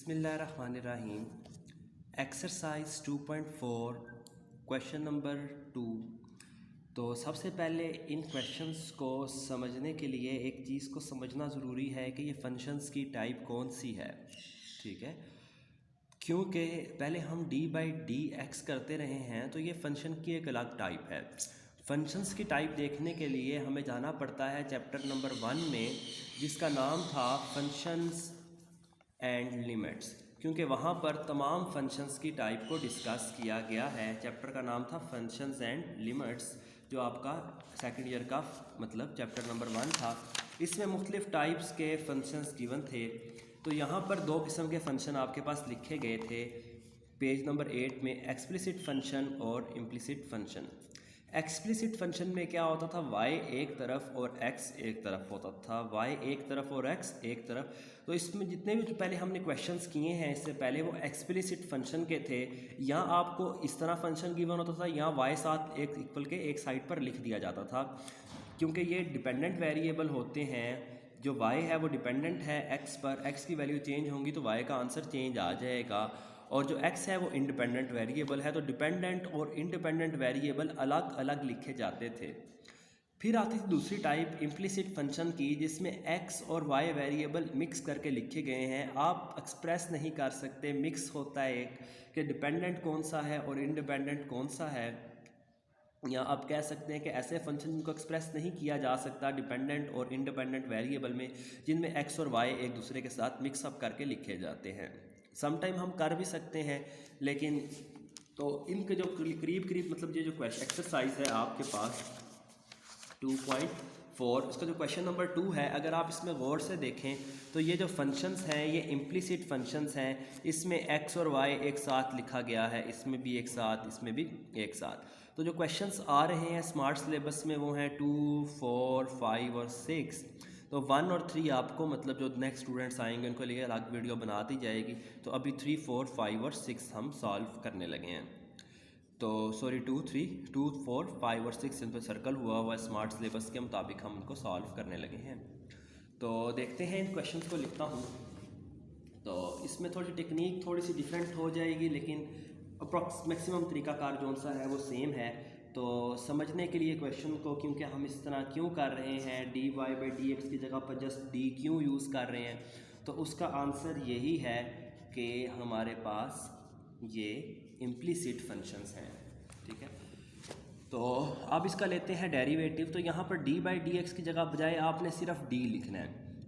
बिस्मिल्लाहिर्रहमानिर्रहीम। Exercise 2.4 question number 2। तो सबसे पहले इन क्वेश्चंस को समझने के लिए एक चीज़ को समझना ज़रूरी है कि ये फंक्शंस की टाइप कौन सी है। ठीक है, क्योंकि पहले हम डी बाई डी एक्स करते रहे हैं तो ये फंक्शन की एक अलग टाइप है। फंक्शंस की टाइप देखने के लिए हमें जाना पड़ता है चैप्टर नंबर 1 में, जिसका नाम था फंक्शंस एंड लिमिट्स, क्योंकि वहाँ पर तमाम फंक्शंस की टाइप को डिस्कस किया गया है। चैप्टर का नाम था फंक्शंस एंड लिमिट्स, जो आपका सेकंड ईयर का मतलब चैप्टर नंबर 1 था। इसमें मुख्तलिफ टाइप्स के फंक्शंस गिवन थे। तो यहाँ पर दो किस्म के फंक्शन आपके पास लिखे गए थे पेज नंबर 8 में, एक्सप्लिसिट फंक्शन और इम्प्लिसिट फंक्शन। एक्सप्लिसिट फंक्शन में क्या होता था, y एक तरफ और x एक तरफ होता था, y एक तरफ और x एक तरफ। तो इसमें जितने भी पहले हमने क्वेश्चंस किए हैं इससे पहले वो एक्सप्लिसिट फंक्शन के थे। यहाँ आपको इस तरह फंक्शन गिवन होता था, यहाँ y साथ एक इक्वल के एक साइड पर लिख दिया जाता था, क्योंकि ये डिपेंडेंट वेरिएबल होते हैं। जो y है वो डिपेंडेंट है x पर, x की वैल्यू चेंज होंगी तो y का आंसर चेंज आ जाएगा। और जो x है वो इंडिपेंडेंट वेरिएबल है, तो डिपेंडेंट और इंडिपेंडेंट वेरिएबल अलग अलग लिखे जाते थे। फिर आती थी दूसरी टाइप इम्प्लिसिट फंक्शन की, जिसमें x और y वेरिएबल मिक्स करके लिखे गए हैं। आप एक्सप्रेस नहीं कर सकते, मिक्स होता है एक कि डिपेंडेंट कौन सा है और इंडिपेंडेंट कौन सा है। या आप कह सकते हैं कि ऐसे फंक्शन को एक्सप्रेस नहीं किया जा सकता डिपेंडेंट और इंडिपेंडेंट वेरिएबल में, जिनमें x और y एक दूसरे के साथ मिक्सअप करके लिखे जाते हैं। समटाइम हम कर भी सकते हैं, लेकिन तो इनके जो करीब करीब मतलब ये जो एक्सरसाइज है आपके पास 2.4, इसका जो क्वेश्चन नंबर 2 है, अगर आप इसमें गौर से देखें तो ये जो फंक्शंस हैं ये इम्प्लिसिट फंक्शंस हैं। इसमें x और y एक साथ लिखा गया है, इसमें भी एक साथ, इसमें भी एक साथ। तो जो क्वेश्चंस आ रहे हैं स्मार्ट सिलेबस में वो हैं 2, 4, 5 और 6। तो 1 और 3 आपको मतलब जो नेक्स्ट स्टूडेंट्स आएंगे उनके लिए अलग वीडियो बना दी जाएगी। तो अभी 3, 4, 5 और 6 हम सॉल्व करने लगे हैं। तो सॉरी 2, 3, 2, 4, 5 और 6 इन पर सर्कल हुआ है, स्मार्ट सिलेबस के मुताबिक हम उनको सॉल्व करने लगे हैं। तो देखते हैं इन क्वेश्चन को लिखता हूँ। तो इसमें थोड़ी टेक्निक थोड़ी सी डिफरेंट हो जाएगी, लेकिन अप्रॉक्स मैक्सिमम तरीकाकार जो सा है वो सेम है। तो समझने के लिए क्वेश्चन को, क्योंकि हम इस तरह क्यों कर रहे हैं, d y by d x की जगह पर जस्ट डी क्यों यूज़ कर रहे हैं, तो उसका आंसर यही है कि हमारे पास ये इम्प्लिसिट फंक्शंस हैं। ठीक है, तो अब इसका लेते हैं डेरिवेटिव। तो यहाँ पर डी बाई डी एक्स की जगह बजाय आपने सिर्फ डी लिखना है,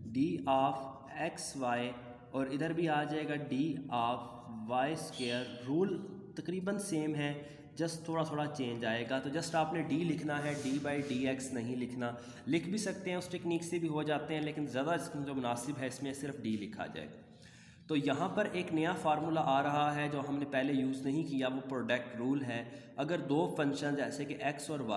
डी ऑफ एक्स वाई, और इधर भी आ जाएगा d of y square. Rule तकरीबन सेम है, जस्ट थोड़ा थोड़ा चेंज आएगा। तो जस्ट आपने डी लिखना है, डी बाई डी एक्स नहीं लिखना। लिख भी सकते हैं, उस टेक्निक से भी हो जाते हैं, लेकिन ज़्यादा जो मुनासिब है इसमें सिर्फ डी लिखा जाए। तो यहाँ पर एक नया फार्मूला आ रहा है जो हमने पहले यूज़ नहीं किया, वो प्रोडक्ट रूल है। अगर दो फंक्शन जैसे कि x और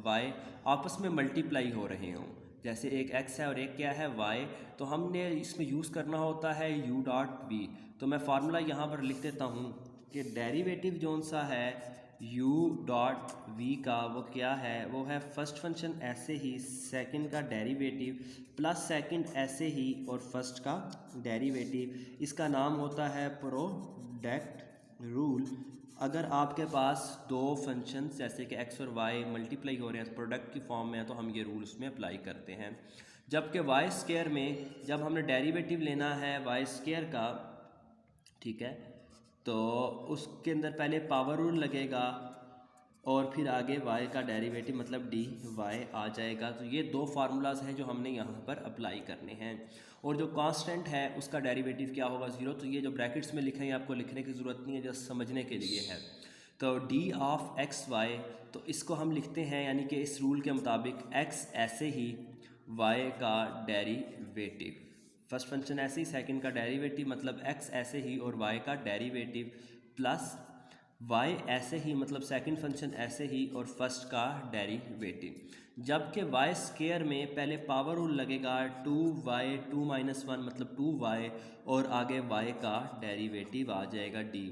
y आपस में मल्टीप्लाई हो रहे हों, जैसे एक x है और एक क्या है y, तो हमने इसमें यूज़ करना होता है u डॉट v। तो मैं फार्मूला यहाँ पर लिख देता हूँ कि डेरिवेटिव जोन सा है u डॉट v का, वो क्या है, वो है फर्स्ट फंक्शन ऐसे ही, सेकंड का डेरिवेटिव प्लस सेकंड ऐसे ही, और फर्स्ट का डेरिवेटिव। इसका नाम होता है प्रोडक्ट रूल। अगर आपके पास दो फंक्शन जैसे कि x और y मल्टीप्लाई हो रहे हैं प्रोडक्ट की फॉर्म में, तो हम ये रूल उसमें अप्लाई करते हैं। जबकि वाई स्क्वायर में जब हमने डेरिवेटिव लेना है वाई स्क्वायर का, ठीक है, तो उसके अंदर पहले पावर रूल लगेगा और फिर आगे y का डेरिवेटिव मतलब डी वाई आ जाएगा। तो ये दो फार्मूलाज हैं जो हमने यहाँ पर अप्लाई करने हैं। और जो कांस्टेंट है उसका डेरिवेटिव क्या होगा, 0। तो ये जो ब्रैकेट्स में लिखे हैं आपको लिखने की ज़रूरत नहीं है, जस्ट समझने के लिए है। तो डी ऑफ एक्स वाई, तो इसको हम लिखते हैं यानी कि इस रूल के मुताबिक x ऐसे ही, y का डेरिवेटिव, फर्स्ट फंक्शन ऐसे ही, सेकंड का डेरिवेटिव मतलब x ऐसे ही और y का डेरिवेटिव, प्लस y ऐसे ही मतलब सेकंड फंक्शन ऐसे ही और फर्स्ट का डेरिवेटिव। जबकि y स्क्वायर में पहले पावर रूल लगेगा 2y 2 माइनस 1 मतलब 2y, और आगे y का डेरिवेटिव आ जाएगा dy।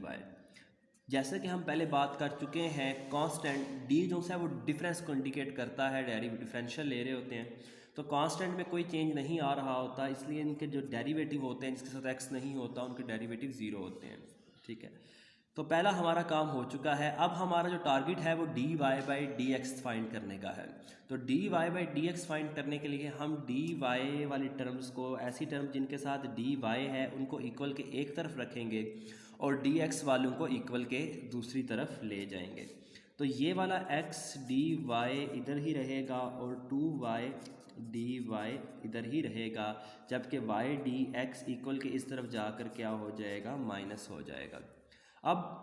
जैसे कि हम पहले बात कर चुके हैं, कांस्टेंट d जो है वो डिफरेंस को इंडिकेट करता है, डिफरेंशियल ले रहे होते हैं। तो कांस्टेंट में कोई चेंज नहीं आ रहा होता, इसलिए इनके जो डेरिवेटिव होते हैं जिसके साथ एक्स नहीं होता उनके डेरिवेटिव ज़ीरो होते हैं। ठीक है, तो पहला हमारा काम हो चुका है। अब हमारा जो टारगेट है वो d y by d x find करने का है। तो d y by d x find करने के लिए हम डी वाई वाली टर्म्स को, ऐसी टर्म जिनके साथ डी वाई है उनको इक्वल के एक तरफ रखेंगे और डी एक्स वालों को इक्वल के दूसरी तरफ ले जाएंगे। तो ये वाला एक्स डी वाई इधर ही रहेगा और 2y डी वाई इधर ही रहेगा, जबकि वाई डी एक्स इक्वल के इस तरफ जाकर क्या हो जाएगा, माइनस हो जाएगा। अब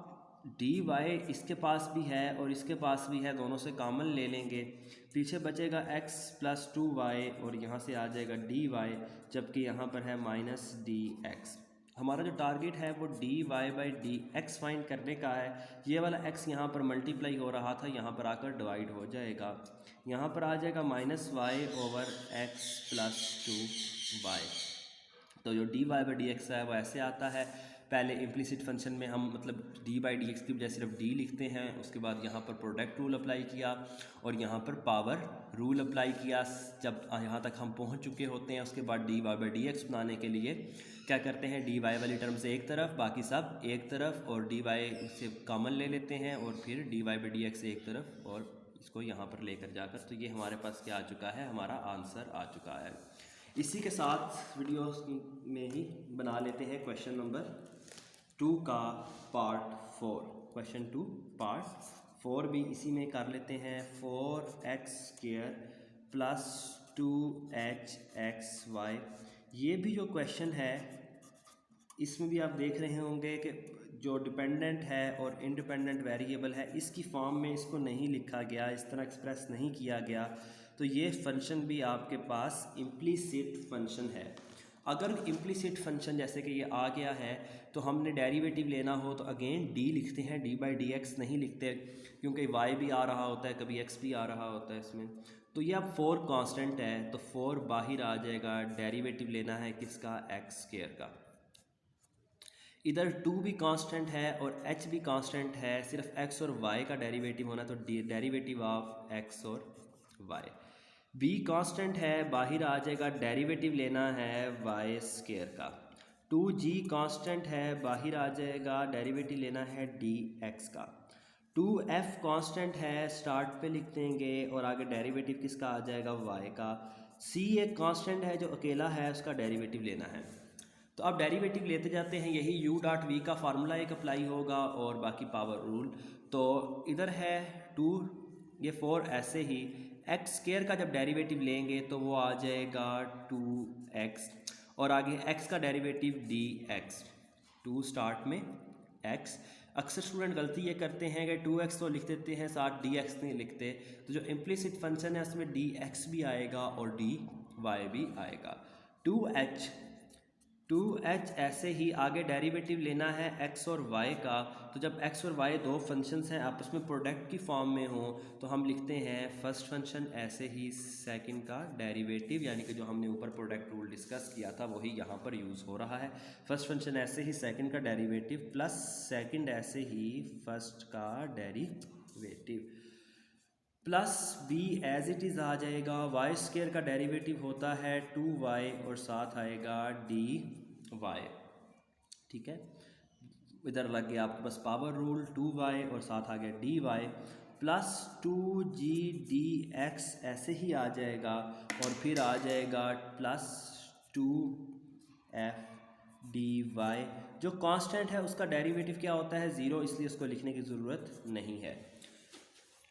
डी वाई इसके पास भी है और इसके पास भी है, दोनों से कॉमन ले लेंगे, पीछे बचेगा x प्लस 2y और यहाँ से आ जाएगा डी वाई, जबकि यहाँ पर है माइनस डी एक्स। हमारा जो टारगेट है वो d y by d x find करने का है। ये वाला x यहाँ पर मल्टीप्लाई हो रहा था, यहाँ पर आकर डिवाइड हो जाएगा, यहाँ पर आ जाएगा minus y over x plus 2y। तो जो d y by d x है वो ऐसे आता है। पहले इम्प्लिसिट फंक्शन में हम मतलब डी बाई डी एक्स की बजाय सिर्फ डी लिखते हैं, उसके बाद यहाँ पर प्रोडक्ट रूल अप्लाई किया और यहाँ पर पावर रूल अप्लाई किया। जब यहाँ तक हम पहुँच चुके होते हैं उसके बाद d y by d x बनाने के लिए क्या करते हैं, डी वाई वाली टर्म से एक तरफ, बाकी सब एक तरफ, और डी वाई से कॉमन ले लेते हैं और फिर d y by d x एक तरफ और इसको यहाँ पर लेकर जाकर, तो ये हमारे पास क्या आ चुका है, हमारा आंसर आ चुका है। इसी के साथ वीडियो में ही बना लेते हैं क्वेश्चन नंबर 2 का पार्ट 4। क्वेश्चन 2 पार्ट 4 भी इसी में कर लेते हैं। 4x² प्लस 2hxy, ये भी जो क्वेश्चन है इसमें भी आप देख रहे होंगे कि जो डिपेंडेंट है और इंडिपेंडेंट वेरिएबल है इसकी फॉर्म में इसको नहीं लिखा गया, इस तरह एक्सप्रेस नहीं किया गया। तो ये फंक्शन भी आपके पास इम्प्लिसिट फंक्शन है। अगर इम्प्लिसिट फंक्शन जैसे कि ये आ गया है तो हमने डेरिवेटिव लेना हो तो अगेन डी लिखते हैं, डी बाई डी एक्स नहीं लिखते, क्योंकि वाई भी आ रहा होता है, कभी एक्स भी आ रहा होता है इसमें। तो ये अब 4 कांस्टेंट है तो 4 बाहर आ जाएगा, डेरिवेटिव लेना है किसका, x² का। इधर 2 भी कांस्टेंट है और h भी कांस्टेंट है, सिर्फ x और y का डेरिवेटिव होना, तो डेरिवेटिव ऑफ x और y। b कांस्टेंट है, बाहर आ जाएगा, डेरिवेटिव लेना है y² का। 2g कांस्टेंट है, बाहर आ जाएगा, डेरिवेटिव लेना है dx का। 2f कांस्टेंट है, स्टार्ट पे लिख देंगे और आगे डेरिवेटिव किसका आ जाएगा, y का। c एक कांस्टेंट है जो अकेला है, उसका डेरिवेटिव लेना है। तो अब डेरिवेटिव लेते जाते हैं, यही u डॉट v का फार्मूला एक अप्लाई होगा और बाकी पावर रूल। तो इधर है 2, ये 4 ऐसे ही, x² का जब डेरिवेटिव लेंगे तो वो आ जाएगा 2x और आगे x का डेरिवेटिव dx। 2 स्टार्ट में x, अक्सर स्टूडेंट गलती ये करते हैं कि 2x तो लिख देते हैं साथ dx नहीं लिखते, तो जो इम्प्लिसिट फंक्शन है उसमें dx भी आएगा और dy भी आएगा। 2h ऐसे ही आगे डेरिवेटिव लेना है x और y का। तो जब x और y दो फंक्शंस हैं आपस में प्रोडक्ट की फॉर्म में हो तो हम लिखते हैं फर्स्ट फंक्शन ऐसे ही सेकंड का डेरिवेटिव, यानी कि जो हमने ऊपर प्रोडक्ट रूल डिस्कस किया था वही यहाँ पर यूज़ हो रहा है। फर्स्ट फंक्शन ऐसे ही सेकंड का डेरिवेटिव प्लस सेकंड ऐसे ही फर्स्ट का derivative plus b as it is आ जाएगा। y² का डेरिवेटिव होता है 2y और साथ आएगा dy। ठीक है, इधर लग गया आपके पास पावर रूल, 2y और साथ आ गया dy प्लस 2g dx ऐसे ही आ जाएगा और फिर आ जाएगा प्लस 2f dy। जो कांस्टेंट है उसका डेरिवेटिव क्या होता है, 0, इसलिए उसको लिखने की ज़रूरत नहीं है।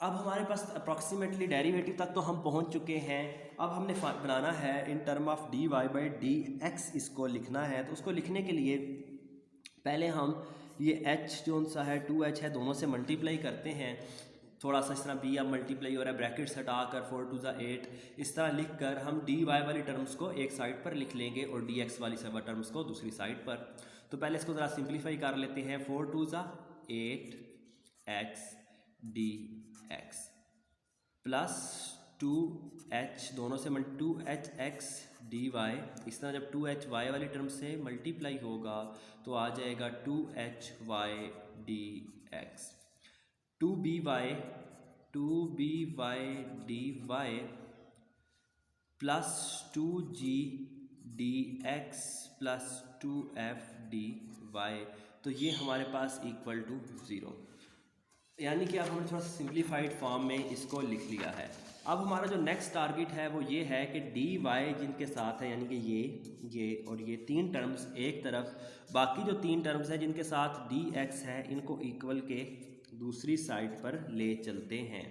अब हमारे पास अप्रॉक्सीमेटली डेरिवेटिव तक तो हम पहुंच चुके हैं। अब हमने बनाना है in term of d y by d x, इसको लिखना है। तो उसको लिखने के लिए पहले हम ये h जो सा है 2h है, दोनों से मल्टीप्लाई करते हैं। थोड़ा सा इस तरह b अब मल्टीप्लाई हो रहा है, ब्रैकेट्स हटाकर 4 2 8 इस तरह लिख कर हम dy वाली टर्म्स को एक साइड पर लिख लेंगे और dx वाली सब टर्म्स को दूसरी साइड पर। तो पहले इसको ज़रा सिंप्लीफाई कर लेते हैं। 4 2 8x dx प्लस 2h, दोनों से 2hx dy। इस तरह जब 2hy वाली टर्म से मल्टीप्लाई होगा तो आ जाएगा 2hy dx। 2by dy plus 2g dx plus 2f dy, तो ये हमारे पास इक्वल टू 0। यानी कि अब हमने थोड़ा सा सिंप्लीफाइड फॉर्म में इसको लिख लिया है। अब हमारा जो नेक्स्ट टारगेट है वो ये है कि डी वाई जिनके साथ है, यानी कि ये और ये तीन टर्म्स एक तरफ, बाकी जो तीन टर्म्स हैं जिनके साथ डी एक्स है, इनको इक्वल के दूसरी साइड पर ले चलते हैं।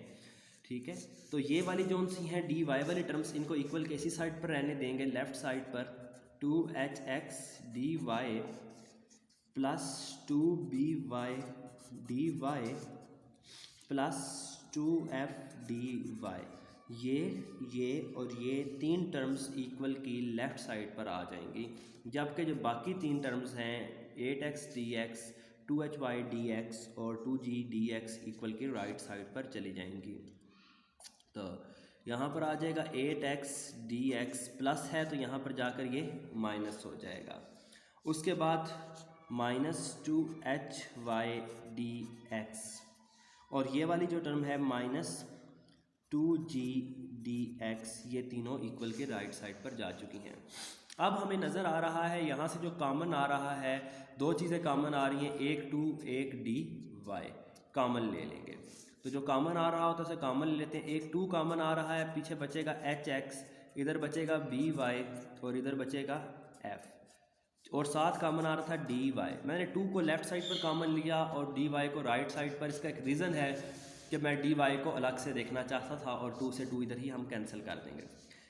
ठीक है, तो ये वाली जो सी हैं डी वाई वाली टर्म्स, इनको इक्वल के इसी साइड पर रहने देंगे, लेफ़्ट साइड पर 2hx d y plus 2by dy plus 2f dy, ये और ये तीन टर्म्स इक्वल की लेफ़्ट साइड पर आ जाएंगी, जबकि जो बाकी तीन टर्म्स हैं 8x dx, 2hy dx और 2g dx इक्वल की राइट साइड पर चली जाएंगी। तो यहाँ पर आ जाएगा 8x dx प्लस है, तो यहाँ पर जाकर ये माइनस हो जाएगा। उसके बाद माइनस 2hy dx, और ये वाली जो टर्म है माइनस 2g dx, ये तीनों इक्वल के राइट साइड पर जा चुकी हैं। अब हमें नज़र आ रहा है यहाँ से जो कॉमन आ रहा है, दो चीज़ें कॉमन आ रही हैं, एक 2 एक dy कॉमन ले लेंगे। तो जो कॉमन आ रहा होता है उसे कॉमन ले लेते हैं। एक 2 कॉमन आ रहा है, पीछे बचेगा hx, इधर बचेगा by और इधर बचेगा f, और साथ कॉमन आ रहा था dy। मैंने 2 को लेफ़्ट साइड पर कॉमन लिया और dy को राइट साइड पर। इसका एक रीज़न है कि मैं dy को अलग से देखना चाहता था, और 2 से 2 इधर ही हम कैंसिल कर देंगे।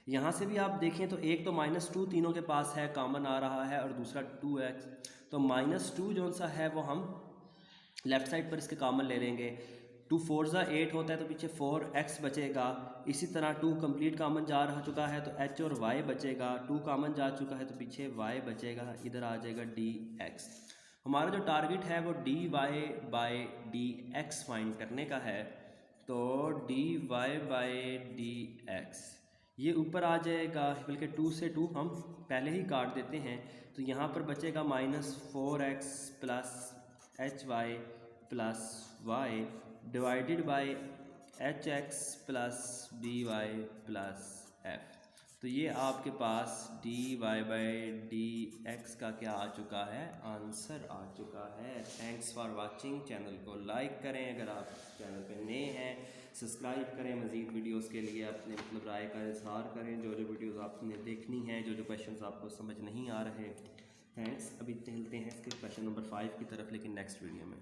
यहाँ से भी आप देखें तो एक तो -2 तीनों के पास है, कॉमन आ रहा है, और दूसरा 2x, तो -2 जो सा है वो हम लेफ़्ट साइड पर इसके कॉमन ले लेंगे। 2 4 ज़ा 8 होता है, तो पीछे 4x बचेगा। इसी तरह 2 कंप्लीट कॉमन जा रहा चुका है तो h और y बचेगा, 2 कॉमन जा चुका है तो पीछे y बचेगा, इधर आ जाएगा dx। हमारा जो टारगेट है वो dy बाय dx फाइंड करने का है, तो dy बाय dx ये ऊपर आ जाएगा, बल्कि 2 से 2 हम पहले ही काट देते हैं, तो यहाँ पर बचेगा -4x plus hy plus y divided by hx plus by plus f। तो ये आपके पास dy बाय dx का क्या आ चुका है, आंसर आ चुका है। Thanks for watching. चैनल को लाइक करें, अगर आप चैनल पे नए हैं सब्सक्राइब करें। मज़ीद वीडियोस के लिए अपने राय का इजहार करें, जो वीडियोस आपने देखनी है, जो क्वेश्चंस आपको समझ नहीं आ रहे। थैंक्स। अभी चलते हैं इसके क्वेश्चन नंबर 5 की तरफ, लेकिन नेक्स्ट वीडियो में।